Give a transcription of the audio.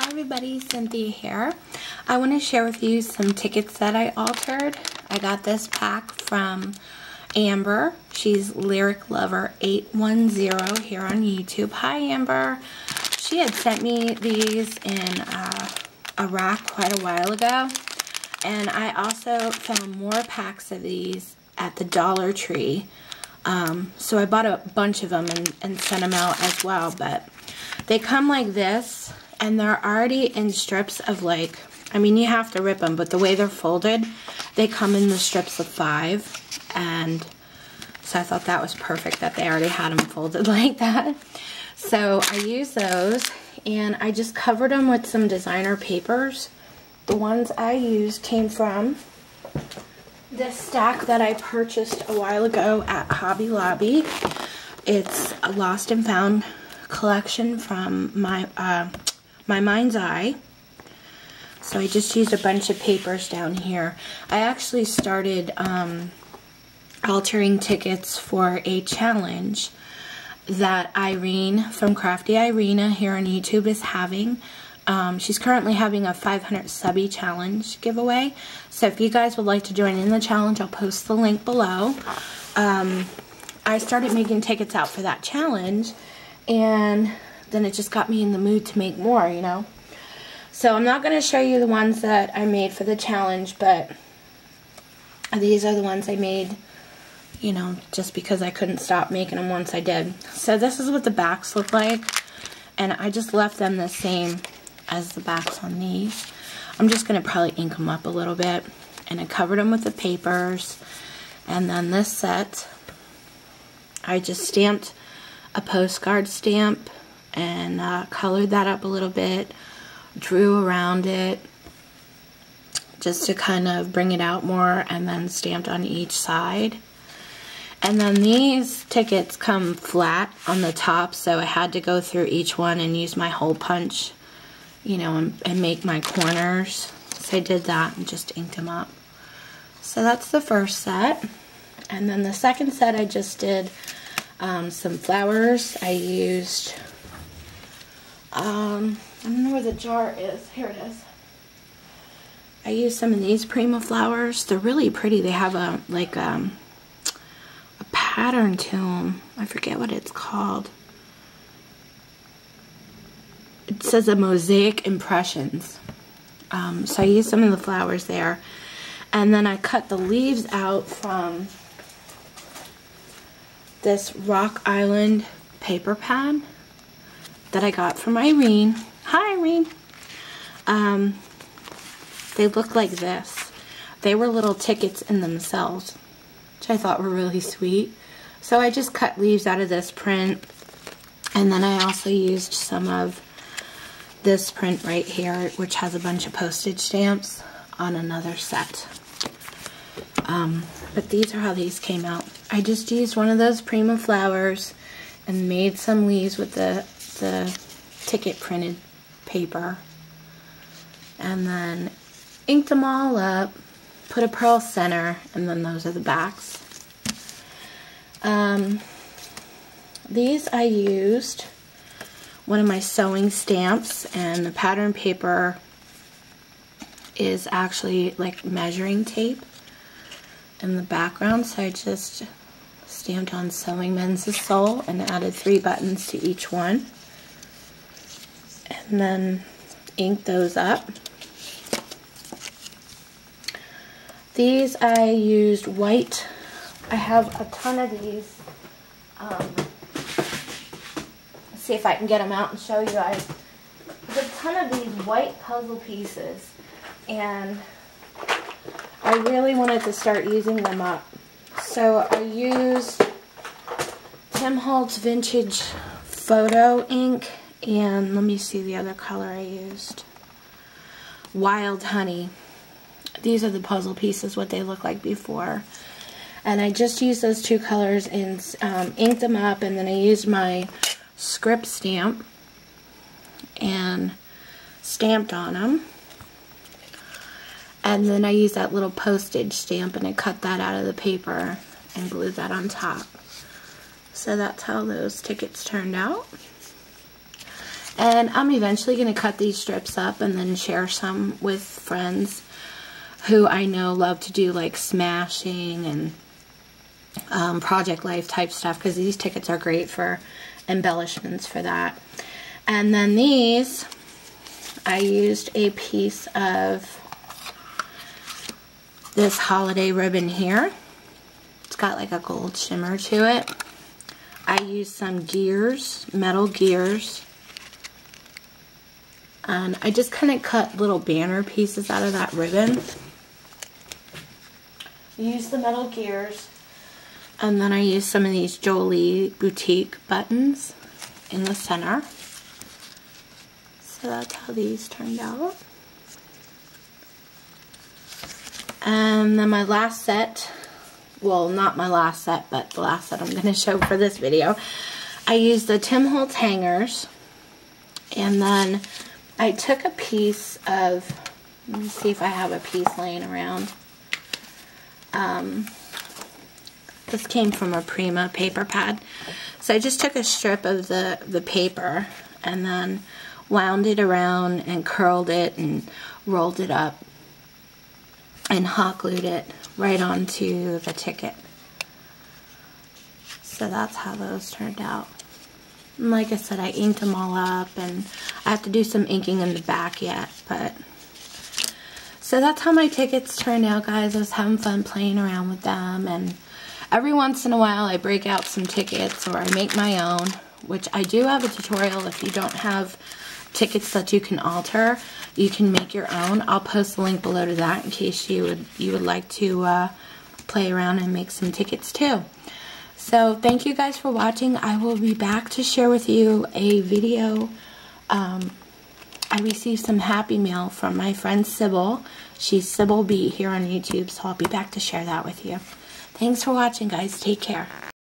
everybody, Cynthia here. I want to share with you some tickets that I altered. I got this pack from Amber. She's Lyric Lover 810 here on YouTube. Hi Amber. She had sent me these in a rack quite a while ago. And I also found more packs of these at the Dollar Tree. So I bought a bunch of them and sent them out as well. But they come like this, and they're already in strips of like, I mean, you have to rip them, but the way they're folded, they come in the strips of 5. And so I thought that was perfect that they already had them folded like that. So I used those, and I just covered them with some designer papers. The ones I used came from this stack that I purchased a while ago at Hobby Lobby. It's a Lost and Found collection from my Mind's Eye. So I just used a bunch of papers down here. I actually started altering tickets for a challenge that Irene from Crafty Irina here on YouTube is having. She's currently having a 500 subby challenge giveaway. So if you guys would like to join in the challenge, I'll post the link below. I started making tickets out for that challenge, and then it just got me in the mood to make more, you know. So I'm not going to show you the ones that I made for the challenge, but these are the ones I made, you know, just because I couldn't stop making them once I did. So this is what the backs look like, and I just left them the same as the backs on these. I'm just going to probably ink them up a little bit, and I covered them with the papers. And then this set, I just stamped a postcard stamp and colored that up a little bit, drew around it just to kind of bring it out more, and then stamped on each side. And then these tickets come flat on the top, so I had to go through each one and use my hole punch, you know, and make my corners. So I did that and just inked them up. So that's the first set. And then the second set, I just did some flowers. I used, I don't know where the jar is. Here it is. I used some of these Prima flowers. They're really pretty. They have a, like, a pattern to them. I forget what it's called. It says a Mosaic Impressions. So I used some of the flowers there. And then I cut the leaves out from this Rock Island paper pad that I got from Irene. Hi, Irene. They look like this. They were little tickets in themselves, which I thought were really sweet. So I just cut leaves out of this print. And then I also used some of this print right here, which has a bunch of postage stamps on another set. But these are how these came out. I just used one of those Prima flowers and made some leaves with the ticket printed paper. And then inked them all up, put a pearl center, and then those are the backs. These I used one of my sewing stamps, and the pattern paper is actually like measuring tape in the background, so I just stamped on Sewing Men's Soul and added 3 buttons to each one, and then inked those up. These I used white. I have a ton of these. See if I can get them out and show you guys. There's a ton of these white puzzle pieces, and I really wanted to start using them up. So I used Tim Holtz Vintage Photo ink, and let me see the other color I used. Wild Honey. These are the puzzle pieces, what they look like before. And I just used those 2 colors and inked them up, and then I used my script stamp and stamped on them. And then I used that little postage stamp, and I cut that out of the paper and glued that on top. So that's how those tickets turned out. And I'm eventually going to cut these strips up and then share some with friends who I know love to do like smashing and Project Life type stuff, because these tickets are great for embellishments for that. And then these, I used a piece of this holiday ribbon here. It's got like a gold shimmer to it. I used some gears, metal gears. And I just kind of cut little banner pieces out of that ribbon. Use the metal gears. And then I used some of these Jolie Boutique buttons in the center. So that's how these turned out. And then my last set, well, not my last set, but the last set I'm going to show for this video. I used the Tim Holtz hangers. And then I took a piece of, let me see if I have a piece laying around. This came from a Prima paper pad. So I just took a strip of the paper and then wound it around and curled it and rolled it up and hot glued it right onto the ticket. So that's how those turned out. And like I said, I inked them all up, and I have to do some inking in the back yet, but so that's how my tickets turned out, guys. I was having fun playing around with them, and every once in a while I break out some tickets or I make my own, which I do have a tutorial. If you don't have tickets that you can alter, you can make your own. I'll post a link below to that in case you would like to play around and make some tickets too. So thank you guys for watching. I will be back to share with you a video. I received some Happy Mail from my friend Sybil. She's Sybil B here on YouTube, so I'll be back to share that with you. Thanks for watching, guys. Take care.